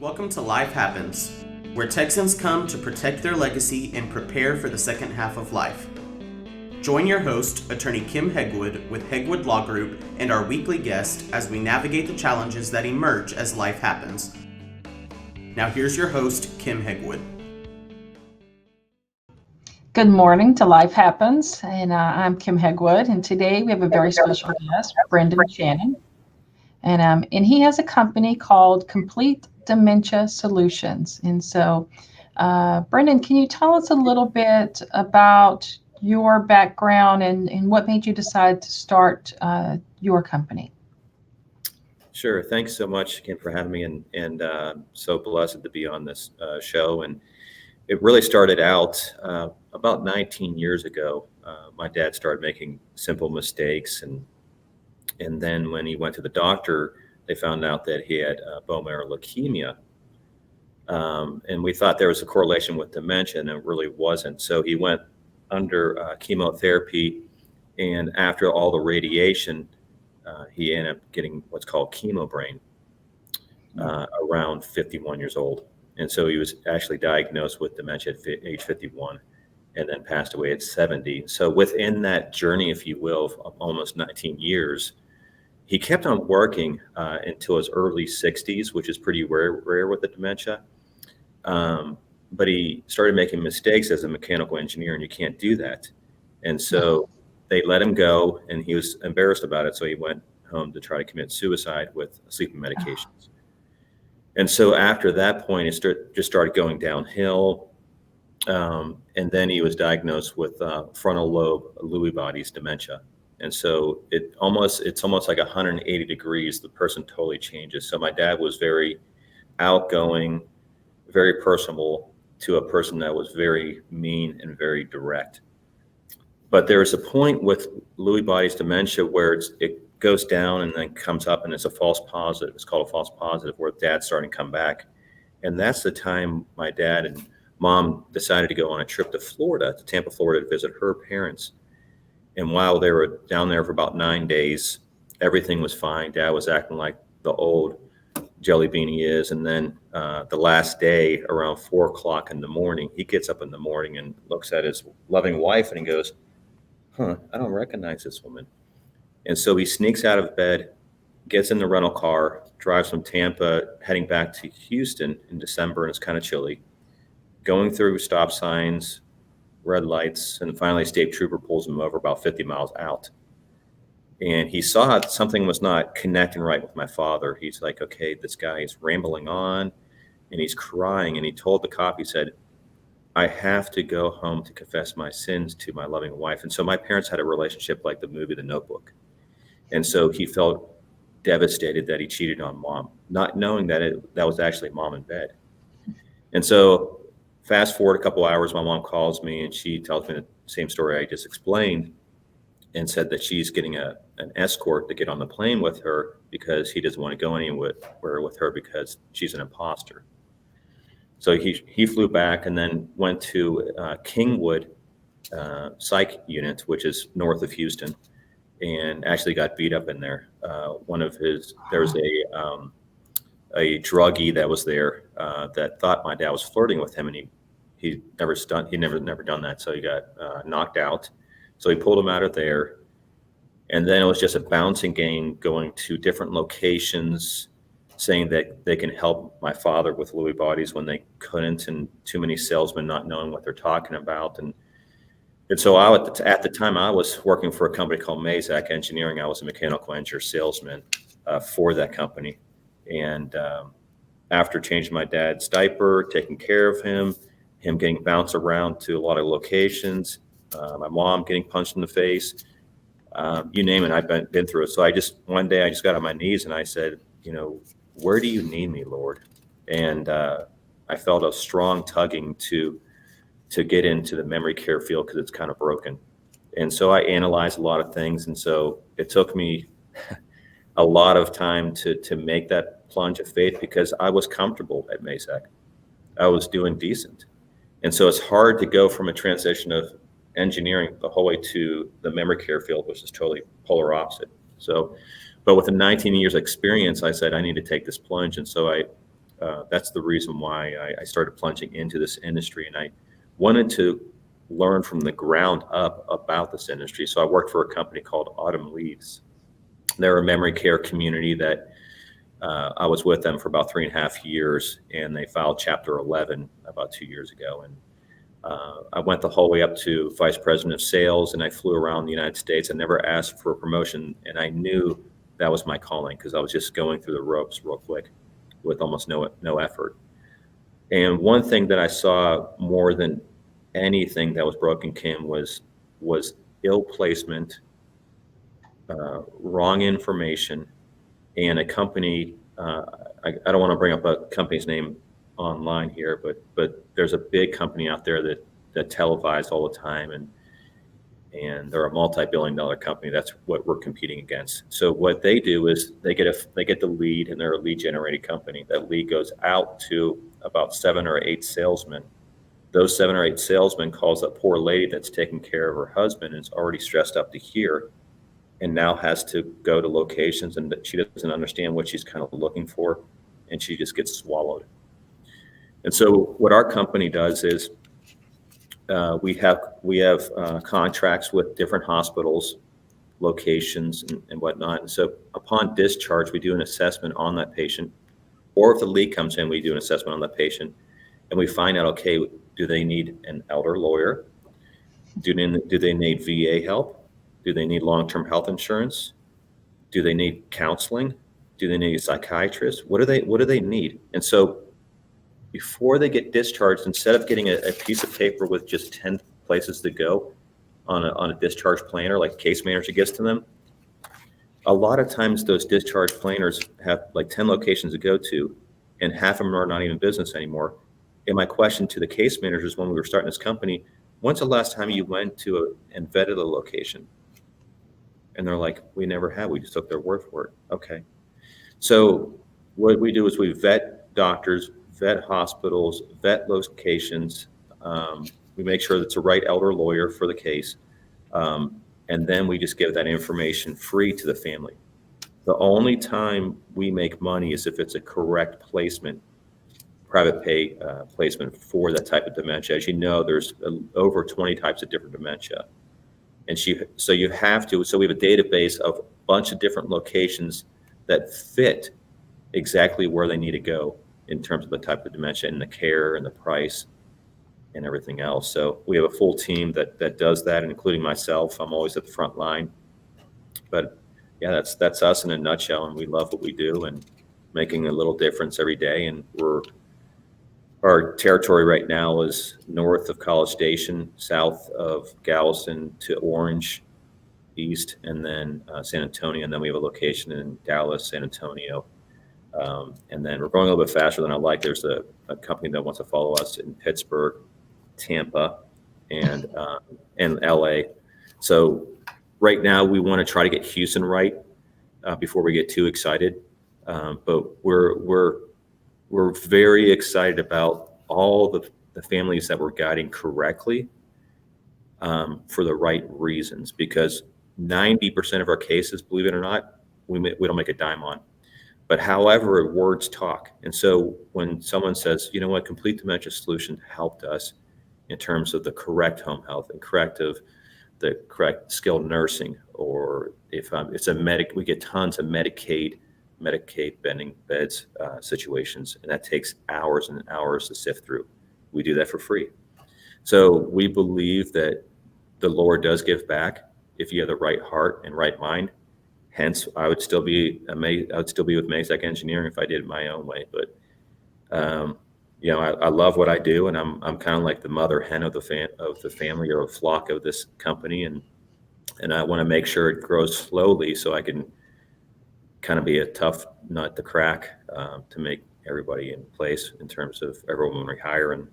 Welcome to Life Happens, where Texans come to protect their legacy and prepare for the second half of life. Join your host, attorney Kim Hegwood with Hegwood Law Group, and our weekly guest as we navigate the challenges that emerge as life happens. Now here's your host, Kim Hegwood. Good morning to Life Happens, and I'm Kim Hegwood, and today we have a very special guest, Brenden Shannon, and he has a company called Complete Dementia Solutions. And so, Brenden, can you tell us a little bit about your background and what made you decide to start your company? Sure. Thanks so much, Kim, for having me, and so blessed to be on this show. And it really started out about 19 years ago. My dad started making simple mistakes, and then when he went to the doctor, they found out that he had bone marrow leukemia. And we thought there was a correlation with dementia, and it really wasn't. So he went under chemotherapy, and after all the radiation, he ended up getting what's called chemo brain around 51 years old. And so he was actually diagnosed with dementia at age 51 and then passed away at 70. So within that journey, if you will, of almost 19 years, he kept on working until his early 60s, which is pretty rare with the dementia. But he started making mistakes as a mechanical engineer, and you can't do that. And so they let him go, and he was embarrassed about it. So he went home to try to commit suicide with sleeping medications. And so after that point, it just started going downhill. And then he was diagnosed with frontal lobe Lewy bodies dementia. And so it's almost like 180 degrees. The person totally changes. So my dad was very outgoing, very personable, to a person that was very mean and very direct. But there is a point with Lewy bodies dementia where it goes down and then comes up, and it's a false positive. It's called a false positive, where dad's starting to come back. And that's the time my dad and mom decided to go on a trip to Florida, to Tampa, Florida, to visit her parents. And while they were down there for about 9 days, everything was fine. Dad was acting like the old jelly bean he is. And then the last day, around 4:00 in the morning, he gets up in the morning and looks at his loving wife and he goes, I don't recognize this woman. And so he sneaks out of bed, gets in the rental car, drives from Tampa, heading back to Houston in December, and it's kind of chilly, going through stop signs, red lights, and finally a state trooper pulls him over about 50 miles out. And he saw something was not connecting right with my father. He's like, okay, this guy is rambling on, and he's crying, and he told the cop, he said, I have to go home to confess my sins to my loving wife. And so my parents had a relationship like the movie The Notebook. And so he felt devastated that he cheated on mom, not knowing that that was actually mom in bed. And so fast forward a couple hours, my mom calls me and she tells me the same story I just explained, and said that she's getting an escort to get on the plane with her because he doesn't want to go anywhere with her because she's an imposter. So he flew back and then went to Kingwood psych unit, which is north of Houston, and actually got beat up in there. There was a druggie that was there that thought my dad was flirting with him, and he never done that. So he got knocked out. So he pulled him out of there, and then it was just a bouncing game, going to different locations, saying that they can help my father with Lewy bodies when they couldn't, and too many salesmen not knowing what they're talking about. And so at the time I was working for a company called Mazak Engineering. I was a mechanical engineer salesman for that company. And after changing my dad's diaper, taking care of him getting bounced around to a lot of locations, my mom getting punched in the face, you name it, I've been through it. So one day I just got on my knees and I said, where do you need me, Lord? And I felt a strong tugging to get into the memory care field because it's kind of broken. And so I analyzed a lot of things. And so it took me a lot of time to make that plunge of faith because I was comfortable at Mazak. I was doing decent. And so it's hard to go from a transition of engineering the whole way to the memory care field, which is totally polar opposite. So, but with the 19 years experience, I said, I need to take this plunge. And so I that's the reason why I started plunging into this industry, and I wanted to learn from the ground up about this industry. So I worked for a company called Autumn Leaves. They're a memory care community that I was with them for about 3.5 years, and they filed Chapter 11 about 2 years ago. And I went the whole way up to vice president of sales, and I flew around the United States. I never asked for a promotion, and I knew that was my calling because I was just going through the ropes real quick with almost no effort. And one thing that I saw more than anything that was broken, Kim, was ill placement, wrong information, and a company. I don't want to bring up a company's name online here, but there's a big company out there that televise all the time, and they're a multi-billion-dollar company. That's what we're competing against. So what they do is they get the lead, and they're a lead generating company. That lead goes out to about 7 or 8 salesmen. Those 7 or 8 salesmen calls that poor lady that's taking care of her husband and is already stressed up to here, and now has to go to locations, and she doesn't understand what she's kind of looking for, and she just gets swallowed. And so what our company does is we have contracts with different hospitals, locations, and whatnot. And so upon discharge, we do an assessment on that patient, or if the lead comes in, we do an assessment on that patient, and we find out, okay, do they need an elder lawyer? Do they need VA help? Do they need long-term health insurance? Do they need counseling? Do they need a psychiatrist? What do they need? And so before they get discharged, instead of getting a piece of paper with just 10 places to go on a discharge planner, like case manager gives to them, a lot of times those discharge planners have like 10 locations to go to, and half of them are not even in business anymore. And my question to the case managers when we were starting this company, when's the last time you went to and vetted a location? And they're like, we never have. We just took their word for it. Okay. So what we do is we vet doctors, vet hospitals, vet locations. We make sure that it's the right elder lawyer for the case. And then we just give that information free to the family. The only time we make money is if it's a correct placement, private pay placement for that type of dementia. As you know, there's over 20 types of different dementia. And so we have a database of a bunch of different locations that fit exactly where they need to go in terms of the type of dementia and the care and the price and everything else. So we have a full team that does that, including myself. I'm always at the front line. But yeah, that's us in a nutshell, and we love what we do and making a little difference every day. And our territory right now is north of College Station, south of Galveston to Orange, east, and then San Antonio. And then we have a location in Dallas, San Antonio. And then we're going a little bit faster than I like. There's a company that wants to follow us in Pittsburgh, Tampa, and LA. So right now we want to try to get Houston right before we get too excited. But we're very excited about all the families that we're guiding correctly for the right reasons, because 90% of our cases, believe it or not, we don't make a dime on. But however, words talk. And so when someone says, you know what, Complete Dementia Solutions helped us in terms of the correct home health and the correct skilled nursing, or if it's we get tons of Medicaid bending beds situations, and that takes hours and hours to sift through. We do that for free. So we believe that the Lord does give back if you have the right heart and right mind. Hence, I would still be with Mazak Engineering if I did it my own way. But I love what I do, and I'm kind of like the mother hen of the family or a flock of this company, and I want to make sure it grows slowly so I can kind of be a tough nut to crack to make everybody in place in terms of everyone we hire. And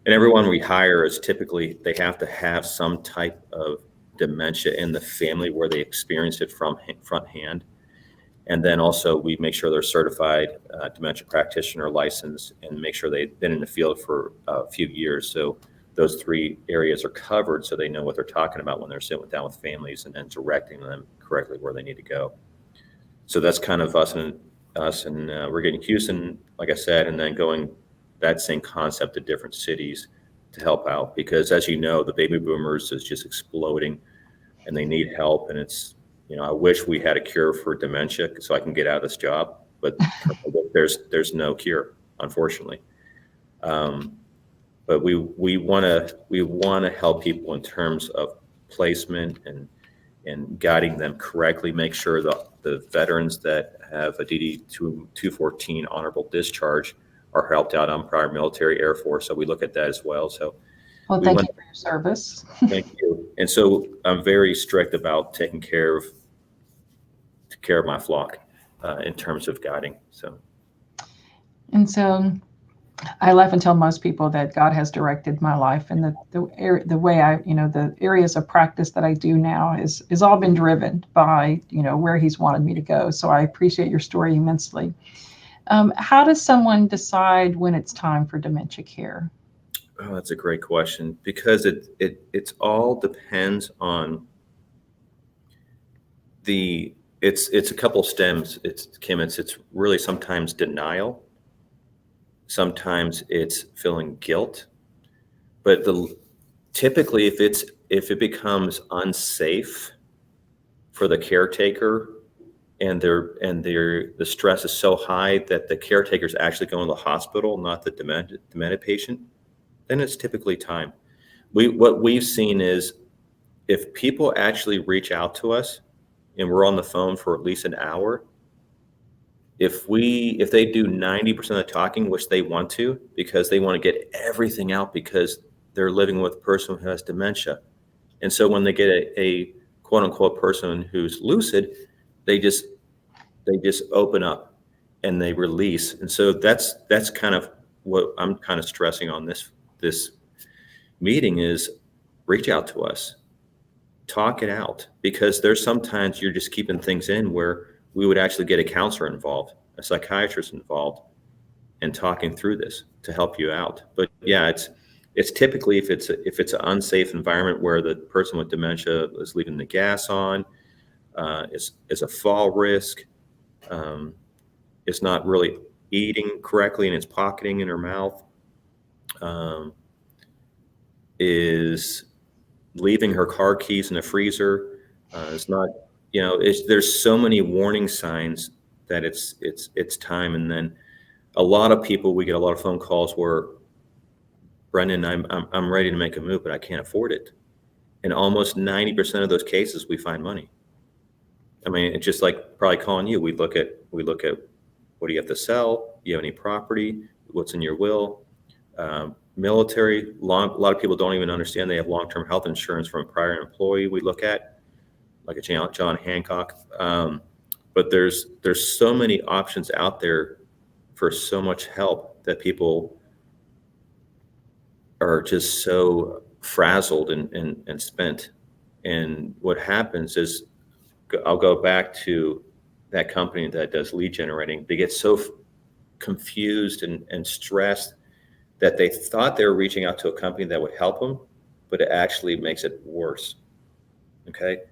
everyone we hire is typically, they have to have some type of dementia in the family where they experience it from front hand. And then also we make sure they're certified dementia practitioner license, and make sure they've been in the field for a few years. So those 3 areas are covered, so they know what they're talking about when they're sitting down with families and then directing them correctly where they need to go. So that's kind of us in us, and we're getting Houston, like I said, and then going that same concept to different cities to help out, because as you know, the baby boomers is just exploding and they need help. And it's, I wish we had a cure for dementia so I can get out of this job, but there's no cure, unfortunately. But we want to help people in terms of placement and guiding them correctly, make sure that the veterans that have a DD 214 honorable discharge are helped out on prior military, Air Force. So we look at that as well. So Well, thank you for your service. Thank you. And so I'm very strict about taking care of my flock in terms of guiding. And so I laugh and tell most people that God has directed my life, and the way I, the areas of practice that I do now is all been driven by, where He's wanted me to go. So I appreciate your story immensely. How does someone decide when it's time for dementia care? Oh, that's a great question, because it's all depends on it's a couple stems. It's really sometimes denial. Sometimes it's feeling guilt, but typically if it becomes unsafe for the caretaker and the stress is so high that the caretaker is actually going to the hospital, not the demented patient, then it's typically time. What we've seen is if people actually reach out to us and we're on the phone for at least an hour, if they do 90% of the talking, which they want to, because they want to get everything out, because they're living with a person who has dementia. And so when they get a quote unquote person who's lucid, they just open up and they release. And so that's kind of what I'm kind of stressing on this meeting is reach out to us, talk it out, because there's sometimes you're just keeping things in where we would actually get a counselor involved, a psychiatrist involved, and talking through this to help you out. But yeah, it's typically if it's an unsafe environment where the person with dementia is leaving the gas on, is a fall risk, is not really eating correctly and it's pocketing in her mouth, is leaving her car keys in a freezer, is not. There's so many warning signs that it's time. And then a lot of people, we get a lot of phone calls where, Brenden, I'm ready to make a move, but I can't afford it. And almost 90% of those cases, we find money. I mean, it's just like probably calling you. We look at what do you have to sell? Do you have any property? What's in your will? Military, a lot of people don't even understand they have long-term health insurance from a prior employee. We look at like a John Hancock, but there's so many options out there for so much help that people are just so frazzled and spent. And what happens is, I'll go back to that company that does lead generating. They get so confused and stressed that they thought they were reaching out to a company that would help them, but it actually makes it worse. Okay.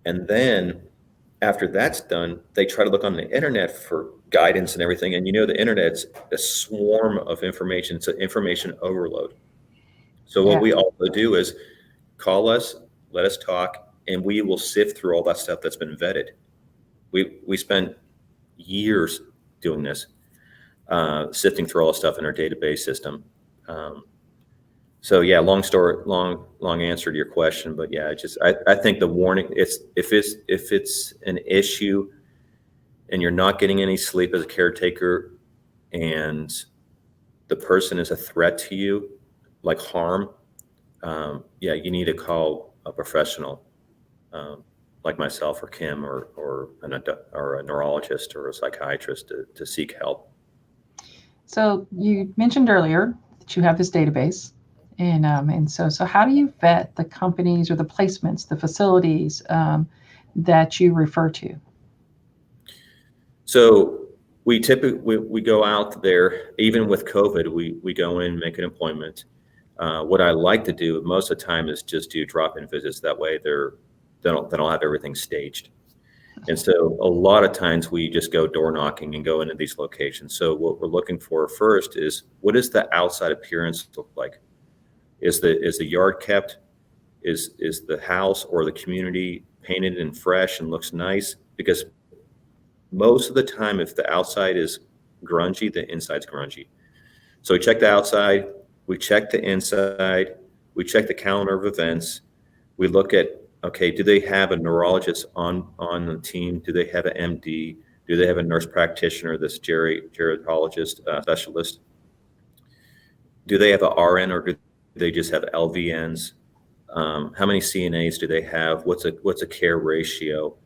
And then after that's done, they try to look on the internet for guidance and everything. And the internet's a swarm of information. It's an information overload. So what we also do is call us, let us talk, and we will sift through all that stuff that's been vetted. We spent years doing this, sifting through all the stuff in our database system. So yeah, long answer to your question, but yeah, I think the warning, if it's an issue and you're not getting any sleep as a caretaker and the person is a threat to you, like harm, you need to call a professional, like myself or Kim or a neurologist or a psychiatrist to seek help. So you mentioned earlier that you have this database. And so how do you vet the companies or the placements, the facilities that you refer to? So we typically we go out there, even with COVID, we go in, make an appointment. What I like to do most of the time is just do drop-in visits. That way they don't have everything staged. And so a lot of times we just go door knocking and go into these locations. So what we're looking for first is, what does the outside appearance look like? Is the yard kept? Is the house or the community painted and fresh and looks nice? Because most of the time, if the outside is grungy, the inside's grungy. So we check the outside, we check the inside, we check the calendar of events. We look at, okay, do they have a neurologist on the team? Do they have an MD? Do they have a nurse practitioner, this gerontologist specialist? Do they have an RN, or do they just have LVNs? How many CNAs do they have? What's a care ratio?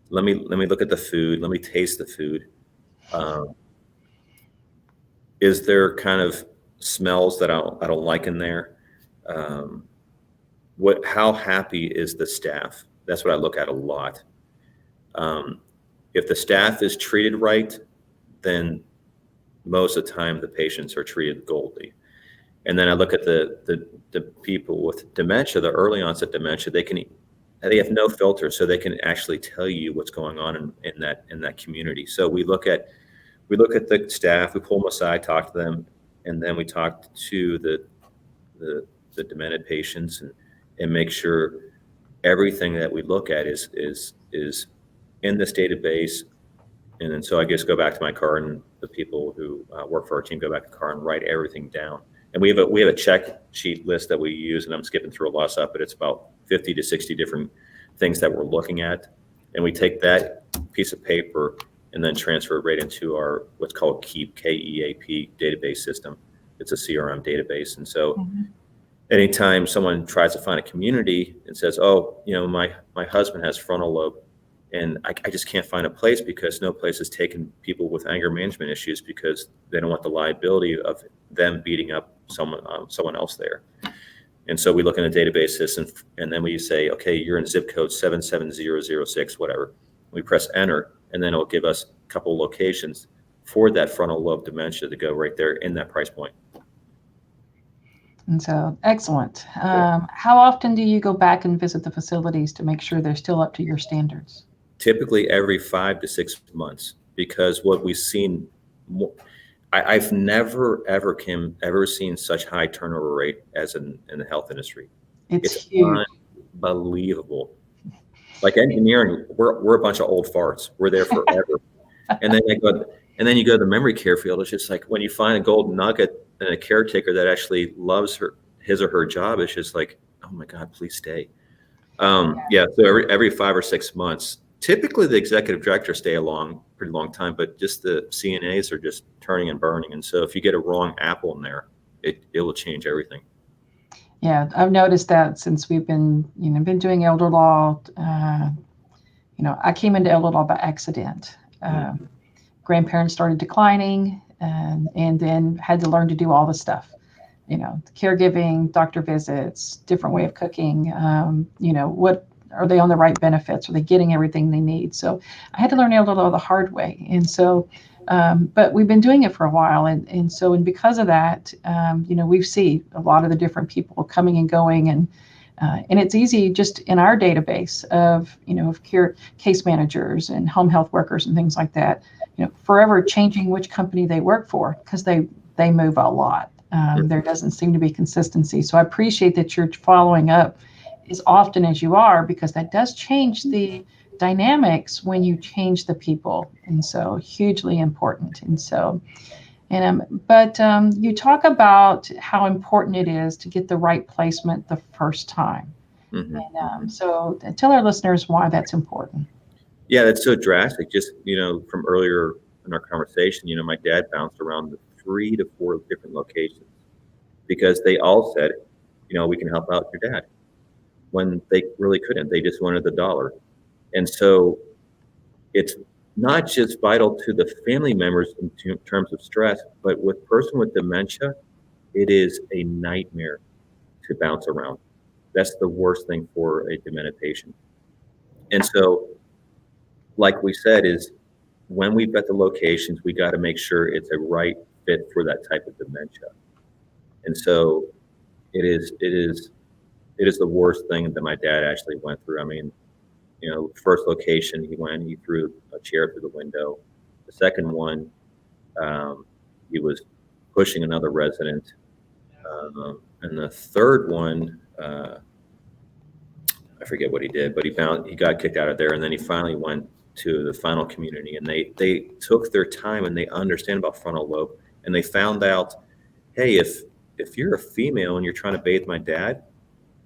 Let me look at the food. Let me taste the food. Is there kind of smells that I don't like in there? How happy is the staff? That's what I look at a lot. If the staff is treated right, then most of the time the patients are treated goldly. And then I look at the people with dementia, the early onset dementia. They have no filter, so they can actually tell you what's going on in that community. So we look at the staff, we pull them aside, talk to them, and then we talk to the demented patients and make sure everything that we look at is in this database. And then so I just go back to my car, and the people who work for our team go back to the car and write everything down. And we have a check sheet list that we use, and I'm skipping through a lot of stuff, but it's about 50 to 60 different things that we're looking at. And we take that piece of paper and then transfer it right into our what's called KEAP, KEAP database system. It's a CRM database. And so anytime someone tries to find a community and says, oh, my husband has frontal lobe, and I just can't find a place because no place has taken people with anger management issues because they don't want the liability of them beating up someone else there. And so we look in the database system, and then we say, okay, you're in zip code 77006, whatever. We press enter, and then it'll give us a couple locations for that frontal lobe dementia to go right there in that price point. And so, excellent. How often do you go back and visit the facilities to make sure they're still up to your standards? Typically every 5 to 6 months, because what we've seen, I've never, ever, Kim, seen such high turnover rate as in the health industry. It's huge. Unbelievable. Like engineering, we're a bunch of old farts. We're there forever. And then you go to the memory care field. It's just like when you find a golden nugget and a caretaker that actually loves his or her job, it's just like, oh my God, please stay. So every 5 or 6 months, typically the executive directors stay a pretty long time, but just the CNAs are just turning and burning. And so if you get a wrong apple in there, it will change everything. Yeah, I've noticed that since we've been doing elder law. I came into elder law by accident. Grandparents started declining, and then had to learn to do all the stuff. Caregiving, doctor visits, different way of cooking. What are they on the right benefits? Are they getting everything they need? So I had to learn elder law the hard way. And so, but we've been doing it for a while. And because of that, we've seen a lot of the different people coming and going, and it's easy just in our database of case managers and home health workers and things like that, forever changing which company they work for because they move a lot. There doesn't seem to be consistency. So I appreciate that you're following up as often as you are, because that does change the dynamics when you change the people. And so hugely important. And so, but you talk about how important it is to get the right placement the first time. And so tell our listeners why that's important. Yeah, that's so drastic. Just, from earlier in our conversation, my dad bounced around 3 to 4 different locations because they all said, we can help out your dad, when they really couldn't. They just wanted the dollar. And so it's not just vital to the family members in terms of stress, but with person with dementia, it is a nightmare to bounce around. That's the worst thing for a demented patient. And so, like we said, is when we've got the locations, we got to make sure it's a right fit for that type of dementia. And so it is the worst thing that my dad actually went through. I mean, First location, he went, he threw a chair through the window. The second one, he was pushing another resident. And the third one, I forget what he did, but he got kicked out of there. And then he finally went to the final community, and they took their time and they understand about frontal lobe. And they found out, hey, if you're a female and you're trying to bathe my dad,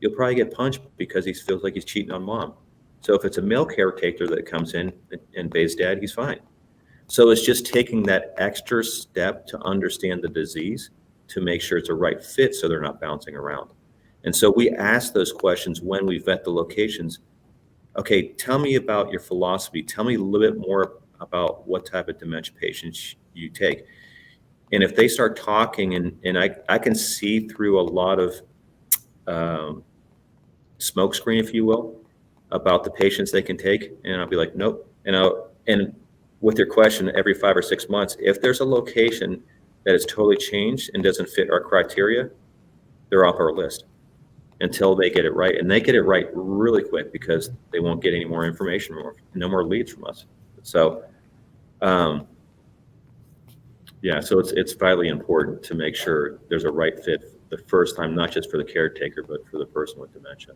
you'll probably get punched because he feels like he's cheating on mom. So if it's a male caretaker that comes in and bathes dad, he's fine. So it's just taking that extra step to understand the disease to make sure it's a right fit so they're not bouncing around. And so we ask those questions when we vet the locations. Okay, tell me about your philosophy. Tell me a little bit more about what type of dementia patients you take. And if they start talking, and I can see through a lot of smoke screen, if you will, about the patients they can take, and I'll be like, nope. And with your question, every 5 or 6 months, if there's a location that has totally changed and doesn't fit our criteria, they're off our list until they get it right. And they get it right really quick because they won't get any more information, no more leads from us. So, so it's vitally important to make sure there's a right fit the first time, not just for the caretaker, but for the person with dementia.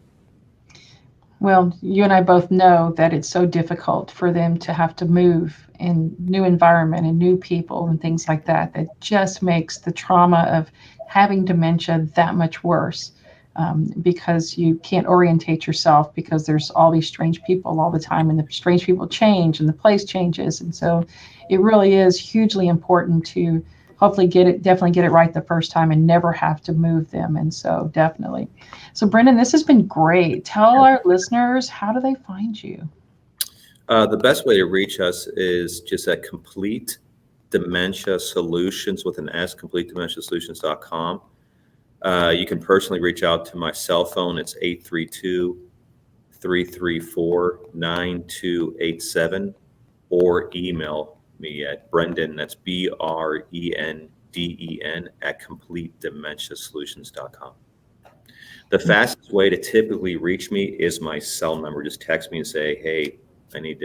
Well, you and I both know that it's so difficult for them to have to move in new environment and new people and things like that. That just makes the trauma of having dementia that much worse, because you can't orientate yourself because there's all these strange people all the time, and the strange people change and the place changes. And so it really is hugely important to hopefully definitely get it right the first time and never have to move them. And so definitely. So Brenden, this has been great. Tell our listeners, how do they find you? The best way to reach us is just at Complete Dementia Solutions with an S, CompleteDementiaSolutions.com. You can personally reach out to my cell phone. It's 832-334-9287, or email me at Brenden, that's BRENDEN at CompleteDementiaSolutions.com. The fastest way to typically reach me is my cell number. Just text me and say, hey, I need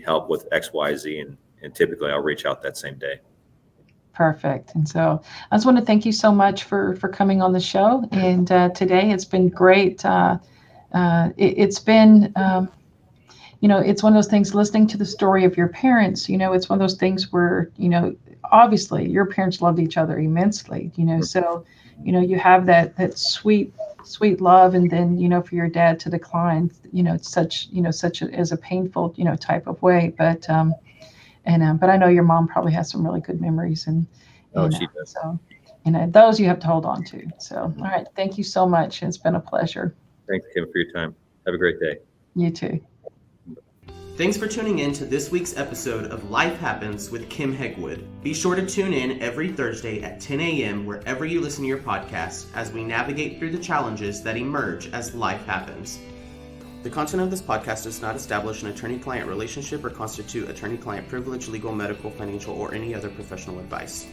help with XYZ, and typically I'll reach out that same day. Perfect. And so I just want to thank you so much for coming on the show. And today it's been great. It's been, it's one of those things, listening to the story of your parents, it's one of those things where, obviously your parents loved each other immensely, so, you have that sweet love. And then, for your dad to decline, it's such as a painful, type of way. But, but I know your mom probably has some really good memories, and she does. So, those you have to hold on to. So, all right. Thank you so much. It's been a pleasure. Thanks, Kim, for your time. Have a great day. You too. Thanks for tuning in to this week's episode of Life Happens with Kim Hegwood. Be sure to tune in every Thursday at 10 a.m. wherever you listen to your podcast as we navigate through the challenges that emerge as life happens. The content of this podcast does not establish an attorney-client relationship or constitute attorney-client privilege, legal, medical, financial, or any other professional advice.